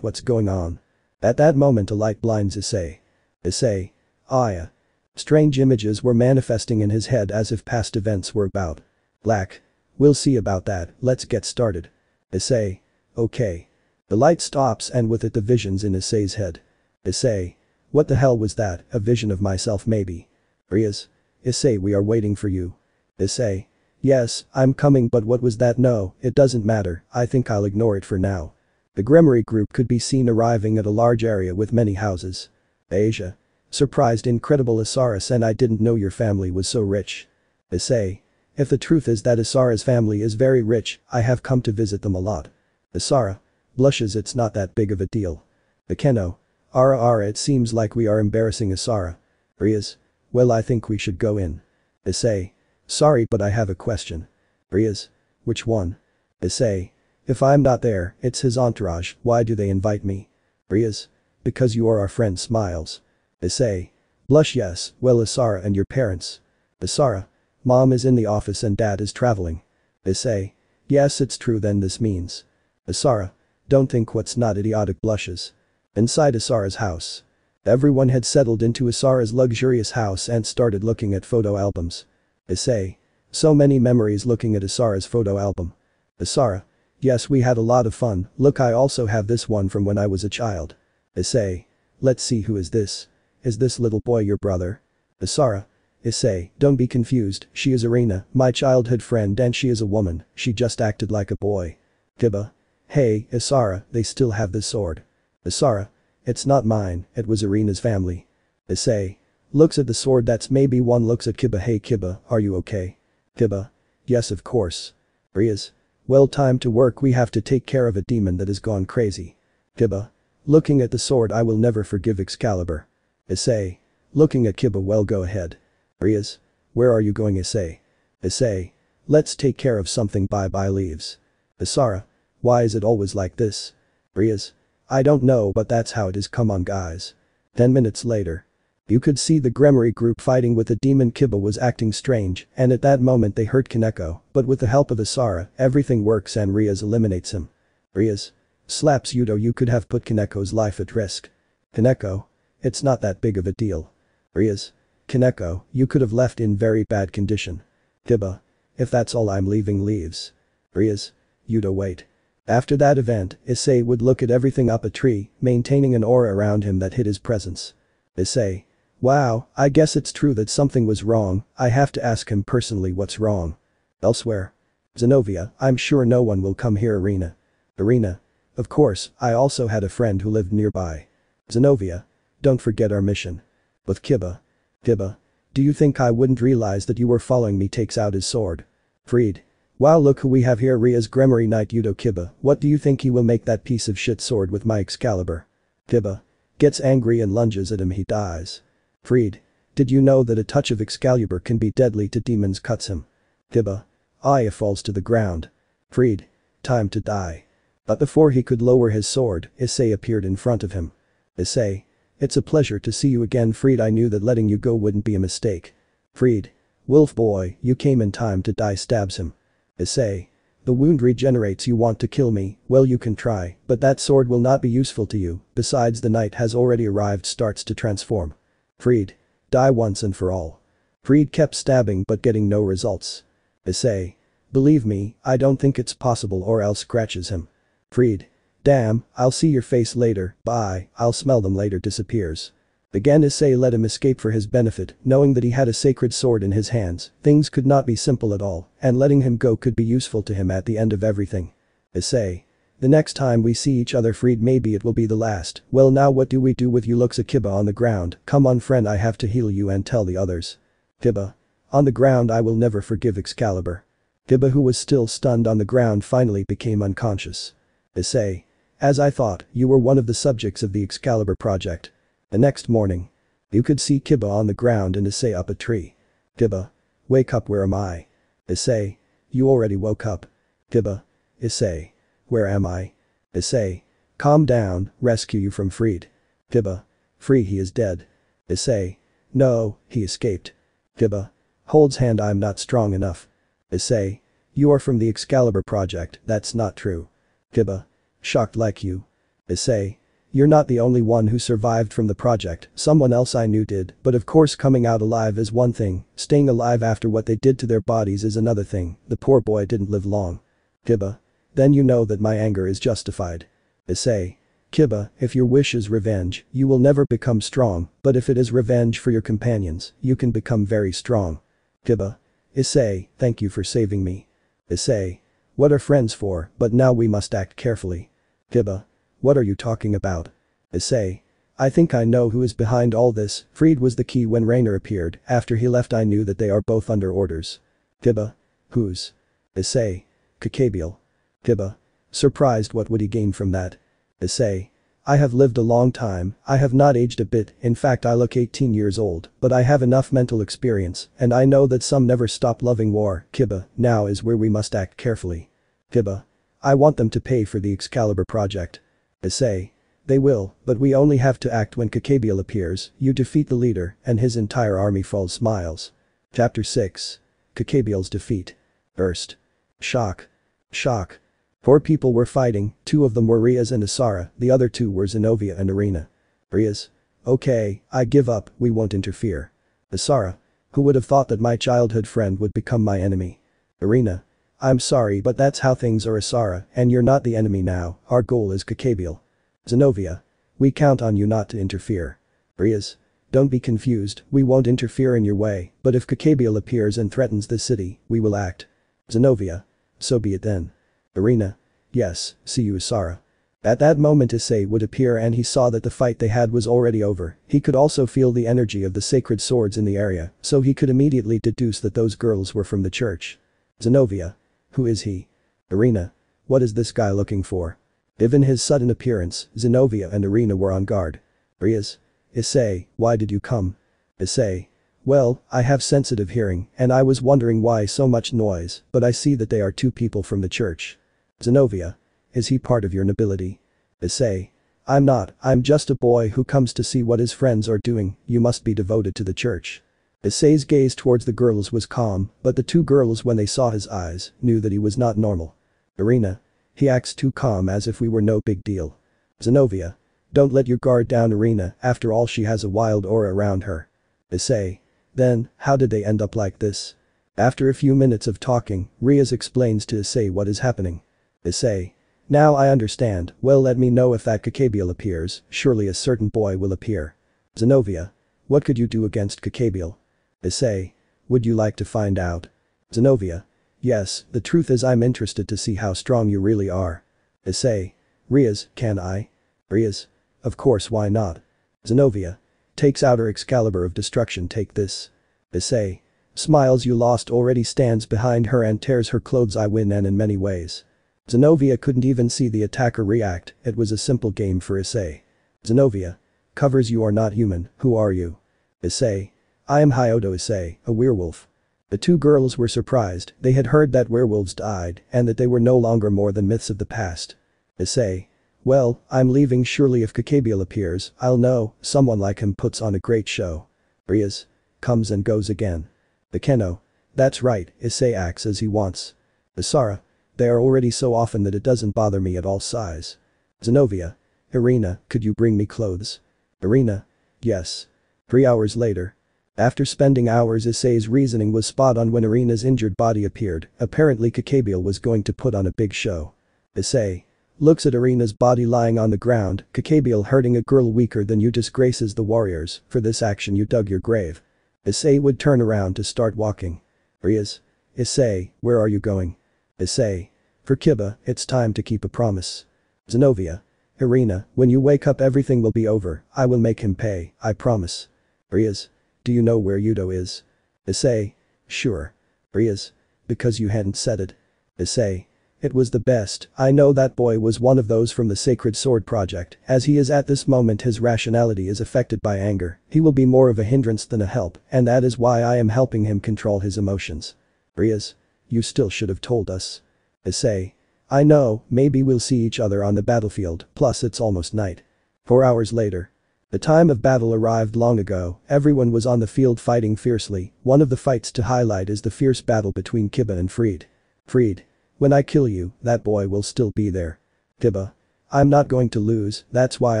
What's going on? At that moment a light blinds Issei. Issei. Aya. Strange images were manifesting in his head as if past events were about. Black. We'll see about that, let's get started. Issei. Okay. The light stops and with it the visions in Issei's head. Issei. What the hell was that, a vision of myself maybe? Rias. Issei we are waiting for you. Issei. Yes, I'm coming but what was that no, it doesn't matter, I think I'll ignore it for now. The Gremory group could be seen arriving at a large area with many houses. Asia. Surprised incredible Isaris and I didn't know your family was so rich. Issei. If the truth is that Isara's family is very rich, I have come to visit them a lot. Isara. Blushes it's not that big of a deal. Akeno. Ara, it seems like we are embarrassing Asara. Riaz. Well, I think we should go in. Issei. Sorry, but I have a question. Riaz. Which one? Issei. If I'm not there, it's his entourage, why do they invite me? Riaz. Because you are our friend. Smiles. Issei. Blush. Yes, well, Asara and your parents. Asara. Mom is in the office and dad is traveling. Issei. Yes, it's true, then this means. Asara. Don't think what's not idiotic. Blushes. Inside Asara's house. Everyone had settled into Asara's luxurious house and started looking at photo albums. Issei. So many memories looking at Asara's photo album. Asara. Yes, we had a lot of fun, look, I also have this one from when I was a child. Issei. Let's see, who is this? Is this little boy your brother? Asara. Issei, don't be confused, she is Irina, my childhood friend, and she is a woman, she just acted like a boy. Kiba. Hey, Asara, they still have this sword. Asara. It's not mine, it was Irina's family. Issei. Looks at the sword. That's maybe one. Looks at Kiba. Hey Kiba, are you okay? Kiba. Yes, of course. Riaz. Well, time to work, we have to take care of a demon that has gone crazy. Kiba. Looking at the sword. I will never forgive Excalibur. Issei. Looking at Kiba. Well, go ahead. Riaz. Where are you going? Issei. Issei. Let's take care of something. Bye leaves. Asara. Why is it always like this? Riaz. I don't know, but that's how it is. Come on guys. 10 minutes later. You could see the Gremory group fighting with the demon. Kiba was acting strange, and at that moment they hurt Kaneko, but with the help of Asara, everything works and Riaz eliminates him. Riaz. Slaps Yudo. You could have put Kaneko's life at risk. Kaneko. It's not that big of a deal. Riaz. Kaneko, you could have left in very bad condition. Kiba. If that's all, I'm leaving. Leaves. Riaz. Yudo, wait. After that event, Issei would look at everything up a tree, maintaining an aura around him that hid his presence. Issei. Wow, I guess it's true that something was wrong, I have to ask him personally what's wrong. Elsewhere. Zenovia, I'm sure no one will come here. Irina. Of course, I also had a friend who lived nearby. Zenovia. Don't forget our mission. With Kiba. Kiba. Do you think I wouldn't realize that you were following me? Takes out his sword. Freed. Wow, look who we have here. Riaz. Gremory Knight Yudo. Kiba, what do you think he will make that piece of shit sword with my Excalibur? Kiba. Gets angry and lunges at him. He dies. Freed. Did you know that a touch of Excalibur can be deadly to demons? Cuts him. Kiba. Aya falls to the ground. Freed. Time to die. But before he could lower his sword, Issei appeared in front of him. Issei. It's a pleasure to see you again. Freed. I knew that letting you go wouldn't be a mistake. Freed. Wolf boy, you came in time to die. Stabs him. Issei. The wound regenerates. You want to kill me? Well, you can try, but that sword will not be useful to you, besides the night has already arrived. Starts to transform. Freed. Die once and for all. Freed kept stabbing but getting no results. Issei. Believe me, I don't think it's possible, or else. Scratches him. Freed. Damn, I'll see your face later, bye, I'll smell them later. Disappears. Again Issei let him escape for his benefit, knowing that he had a sacred sword in his hands, things could not be simple at all, and letting him go could be useful to him at the end of everything. Issei. The next time we see each other, Freed, maybe it will be the last. Well, now what do we do with you? Looks at Kiba on the ground. Come on friend, I have to heal you and tell the others. Kiba. On the ground. I will never forgive Excalibur. Kiba, who was still stunned on the ground, finally became unconscious. Issei. As I thought, you were one of the subjects of the Excalibur project. The next morning. You could see Kiba on the ground and Issei up a tree. Kiba. Wake up, where am I? Issei. You already woke up. Kiba. Issei. Where am I? Issei. Calm down, rescue you from Freed. Kiba. Free, he is dead. Issei. No, he escaped. Kiba. Holds hand. I'm not strong enough. Issei. You are from the Excalibur project. That's not true. Kiba. Shocked like you. Issei. You're not the only one who survived from the project, someone else I knew did, but of course coming out alive is one thing, staying alive after what they did to their bodies is another thing. The poor boy didn't live long. Kiba. Then you know that my anger is justified. Issei. Kiba, if your wish is revenge, you will never become strong, but if it is revenge for your companions, you can become very strong. Kiba. Issei, thank you for saving me. Issei. What are friends for? But now we must act carefully. Kiba. What are you talking about? Issei. I think I know who is behind all this. Freed was the key when Rainer appeared. After he left I knew that they are both under orders. Kiba. Whose? Issei. Kakabiel. Kiba. Surprised, what would he gain from that? Issei. I have lived a long time, I have not aged a bit, in fact I look 18 years old, but I have enough mental experience, and I know that some never stop loving war. Kiba, now is where we must act carefully. Kiba. I want them to pay for the Excalibur project. Issei. They will, but we only have to act when Kakabiel appears, you defeat the leader, and his entire army falls. Smiles. Chapter 6. Kakabiel's defeat. Burst. Shock. Shock. 4 people were fighting, 2 of them were Rias and Asara, the other 2 were Zenobia and Irina. Rias. Okay, I give up, we won't interfere. Asara. Who would have thought that my childhood friend would become my enemy? Irina. I'm sorry but that's how things are Asara, and you're not the enemy now, our goal is Kakabiel. Zenobia. We count on you not to interfere. Rias. Don't be confused, we won't interfere in your way, but if Kakabiel appears and threatens the city, we will act. Zenobia. So be it then. Irina. Yes, see you Asara. At that moment Issei would appear and he saw that the fight they had was already over, he could also feel the energy of the sacred swords in the area, so he could immediately deduce that those girls were from the church. Zenobia. Who is he? Irina. What is this guy looking for? Given his sudden appearance, Zenobia and Irina were on guard. Rias. Issei, why did you come? Issei. Well, I have sensitive hearing, and I was wondering why so much noise, but I see that they are 2 people from the church. Zenobia. Is he part of your nobility? Issei. I'm not, I'm just a boy who comes to see what his friends are doing, you must be devoted to the church. Issei's gaze towards the girls was calm, but the 2 girls when they saw his eyes, knew that he was not normal. Irina. He acts too calm as if we were no big deal. Zenobia. Don't let your guard down Irina, after all she has a wild aura around her. Issei. Then, how did they end up like this? After a few minutes of talking, Rias explains to Issei what is happening. Issei. Now I understand, well let me know if that Kakabiel appears, surely a certain boy will appear. Zenobia. What could you do against Kakabiel? Issei. Would you like to find out? Zenobia. Yes, the truth is I'm interested to see how strong you really are. Issei. Rias, can I? Rias. Of course why not? Zenobia. Takes out her Excalibur of Destruction, take this. Issei. Smiles you lost already stands behind her and tears her clothes. I win and in many ways. Zenobia couldn't even see the attacker react, it was a simple game for Issei. Zenobia. Covers you are not human, who are you? Issei. I am Hyodo Issei, a werewolf. The 2 girls were surprised, they had heard that werewolves died and that they were no longer more than myths of the past. Issei. Well, I'm leaving surely if Kakabiel appears, I'll know, someone like him puts on a great show. Rias. Comes and goes again. Bekeno. That's right, Issei acts as he wants. Asara. They are already so often that it doesn't bother me at all. Sighs. Zenobia. Irina, could you bring me clothes? Irina. Yes. 3 hours later. After spending hours Issei's reasoning was spot on when Irina's injured body appeared, apparently Kakabiel was going to put on a big show. Issei. Looks at Irina's body lying on the ground, Kakabiel hurting a girl weaker than you disgraces the warriors, for this action you dug your grave. Issei would turn around to start walking. Rias. Issei, where are you going? Issei. For Kiba, it's time to keep a promise. Zenobia. Irina, when you wake up everything will be over, I will make him pay, I promise. Rias. Do you know where Yudo is? Issei. Sure. Rias. Because you hadn't said it. Issei. It was the best, I know that boy was one of those from the Sacred Sword Project, as he is at this moment his rationality is affected by anger, he will be more of a hindrance than a help, and that is why I am helping him control his emotions. Rias. You still should have told us. Issei. I know, maybe we'll see each other on the battlefield, plus it's almost night. 4 hours later. The time of battle arrived long ago, everyone was on the field fighting fiercely, one of the fights to highlight is the fierce battle between Kiba and Fried. Fried. When I kill you, that boy will still be there. Kiba. I'm not going to lose, that's why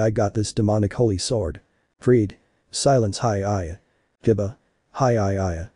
I got this demonic holy sword. Fried. Silence Hi-Aya. Kiba. Hi-Aya.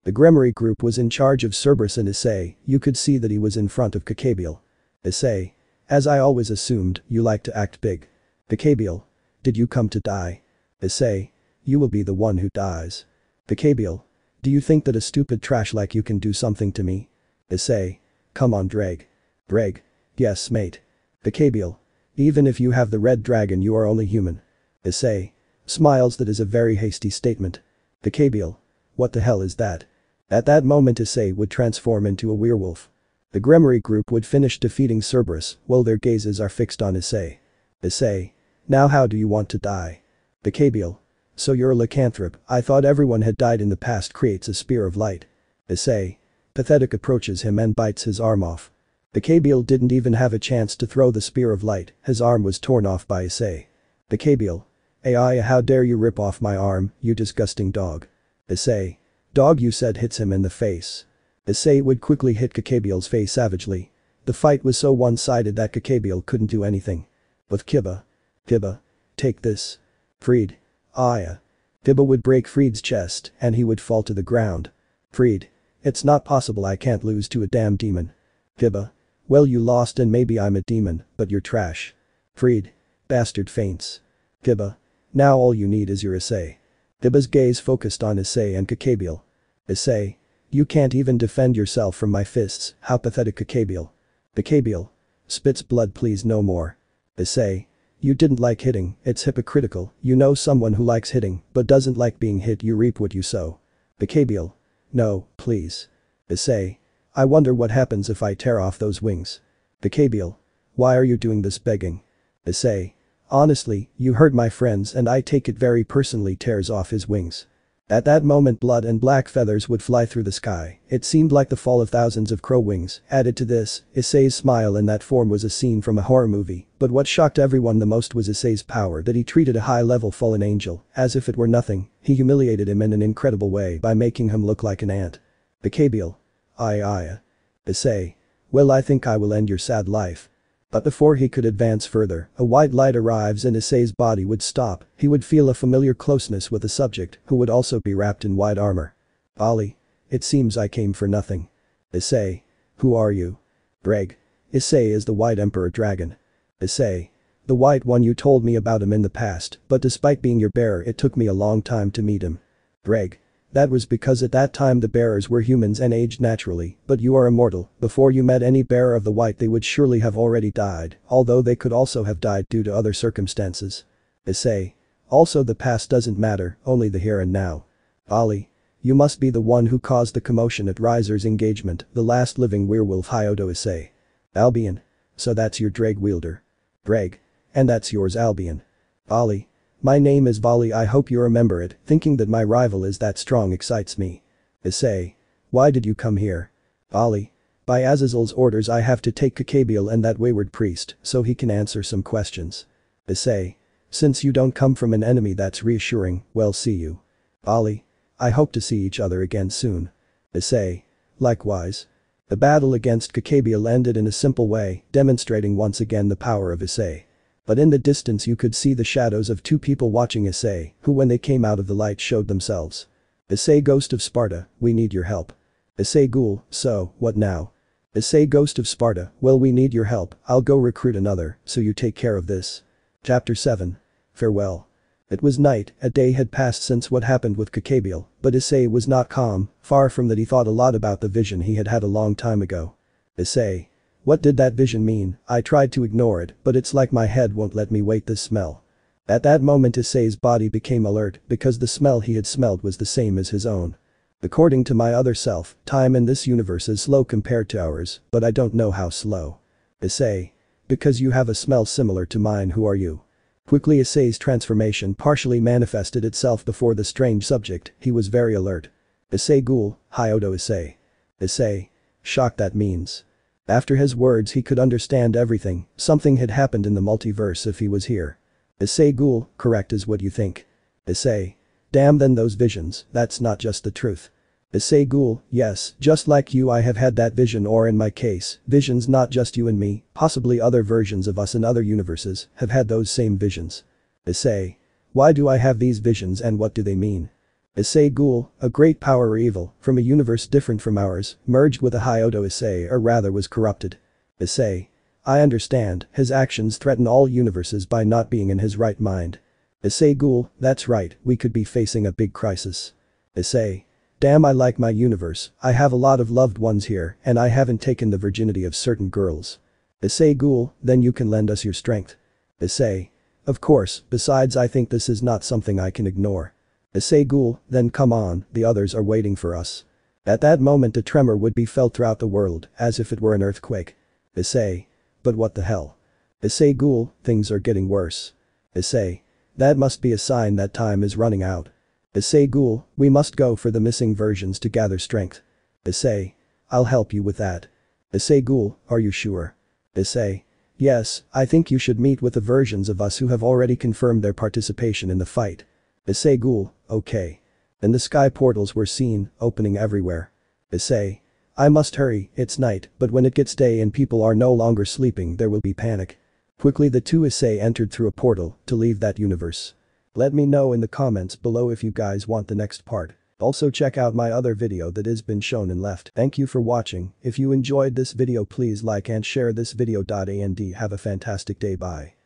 The Gremory group was in charge of Cerberus and Issei, you could see that he was in front of Kakabiel. Issei. As I always assumed, you like to act big. Kakabiel. Did you come to die? Issei. You will be the one who dies. Kakabiel. Do you think that a stupid trash like you can do something to me? Issei. Come on Dreg. Dreg. Yes mate. Kakabiel. Even if you have the red dragon you are only human. Issei. Smiles that is a very hasty statement. Kakabiel. What the hell is that? At that moment Issei would transform into a werewolf. The Gremory group would finish defeating Cerberus while their gazes are fixed on Issei. Issei. Now how do you want to die? Bakabiel. So you're a lycanthrope. I thought everyone had died in the past. Creates a spear of light. Essay. Pathetic approaches him and bites his arm off. Bakabiel didn't even have a chance to throw the spear of light, his arm was torn off by Essay. Bakabiel. Ai, how dare you rip off my arm, you disgusting dog. Essay. Dog, you said, hits him in the face. Essay would quickly hit Bakabiel's face savagely. The fight was so one-sided that Bakabiel couldn't do anything. With Kiba. Kiba. Take this. Freed. Aya. Kiba would break Freed's chest and he would fall to the ground. Freed. It's not possible, I can't lose to a damn demon. Kiba. Well, you lost and maybe I'm a demon, but you're trash. Freed. Bastard faints. Kiba. Now all you need is your Essay. Kiba's gaze focused on Essay and Bakabiel. Essay. You can't even defend yourself from my fists, how pathetic. Bakabiel. Bakabiel. Spits blood, please, no more. Essay. You didn't like hitting, it's hypocritical, you know someone who likes hitting but doesn't like being hit, you reap what you sow. Bakabiel. No, please. Essay. I wonder what happens if I tear off those wings. Bakabiel. Why are you doing this begging? Essay. Honestly, you hurt my friends and I take it very personally. Tears off his wings. At that moment blood and black feathers would fly through the sky, it seemed like the fall of thousands of crow wings. Added to this, Essay's smile in that form was a scene from a horror movie, but what shocked everyone the most was Essay's power, that he treated a high-level fallen angel as if it were nothing. He humiliated him in an incredible way by making him look like an ant. Bakabiel. Aye. Essay. Well, I think I will end your sad life. But before he could advance further, a white light arrives and Essay's body would stop, he would feel a familiar closeness with the subject, who would also be wrapped in white armor. Ali. It seems I came for nothing. Essay. Who are you? Greg. Essay is the White Emperor Dragon. Essay. The White One, you told me about him in the past, but despite being your bearer it took me a long time to meet him. Greg. That was because at that time the bearers were humans and aged naturally, but you are immortal. Before you met any bearer of the white they would surely have already died, although they could also have died due to other circumstances. Essay. Also the past doesn't matter, only the here and now. Ali. You must be the one who caused the commotion at Riser's engagement, the last living werewolf. Hyodo. Essay. Albion. So that's your drag wielder. Greg. And that's yours, Albion. Ali. My name is Volley, I hope you remember it, thinking that my rival is that strong excites me. Essay. Why did you come here? Ali. By Azazel's orders I have to take Bakabiel and that wayward priest so he can answer some questions. Essay. Since you don't come from an enemy, that's reassuring. Well, see you. Ali. I hope to see each other again soon. Essay. Likewise. The battle against Bakabiel ended in a simple way, demonstrating once again the power of Essay. But in the distance you could see the shadows of two people watching Essay, who when they came out of the light showed themselves. Essay, Ghost of Sparta, we need your help. Essay Ghoul, so, what now? Essay, Ghost of Sparta, well, we need your help, I'll go recruit another, so you take care of this. Chapter 7. Farewell. It was night, a day had passed since what happened with Bakabiel, but Essay was not calm, far from that. He thought a lot about the vision he had had a long time ago. Essay. What did that vision mean? I tried to ignore it, but it's like my head won't let me wait this smell. At that moment Essay's body became alert because the smell he had smelled was the same as his own. According to my other self, time in this universe is slow compared to ours, but I don't know how slow. Essay. Because you have a smell similar to mine. Who are you? Quickly Essay's transformation partially manifested itself before the strange subject, he was very alert. Essay Ghoul, Hyodo. Essay. Essay. Shock, that means. After his words he could understand everything, something had happened in the multiverse if he was here. Essay Ghoul, correct is what you think. Essay. Damn, then those visions, that's not just the truth. Essay Ghoul, yes, just like you I have had that vision, or in my case, visions, not just you and me, possibly other versions of us in other universes have had those same visions. Essay. Why do I have these visions and what do they mean? Essay Ghoul, a great power or evil, from a universe different from ours, merged with a Hyodo. Essay, or rather was corrupted. Essay. I understand, his actions threaten all universes by not being in his right mind. Essay Ghoul, that's right, we could be facing a big crisis. Essay. Damn, I like my universe, I have a lot of loved ones here and I haven't taken the virginity of certain girls. Essay Ghoul, then you can lend us your strength. Essay. Of course, besides I think this is not something I can ignore. Essay Ghoul, then come on, the others are waiting for us. At that moment a tremor would be felt throughout the world, as if it were an earthquake. Essay. But what the hell? Essay Ghoul, things are getting worse. Issei. That must be a sign that time is running out. Issei Ghoul, we must go for the missing versions to gather strength. Issei. I'll help you with that. Issei Ghoul, are you sure? Issei. Yes, I think you should meet with the versions of us who have already confirmed their participation in the fight. Issei Ghoul, okay. And the sky portals were seen, opening everywhere. Issei. I must hurry, it's night, but when it gets day and people are no longer sleeping there will be panic. Quickly the two Issei entered through a portal to leave that universe. Let me know in the comments below if you guys want the next part. Also check out my other video that has been shown and left. Thank you for watching. If you enjoyed this video please like and share this video. And have a fantastic day. Bye.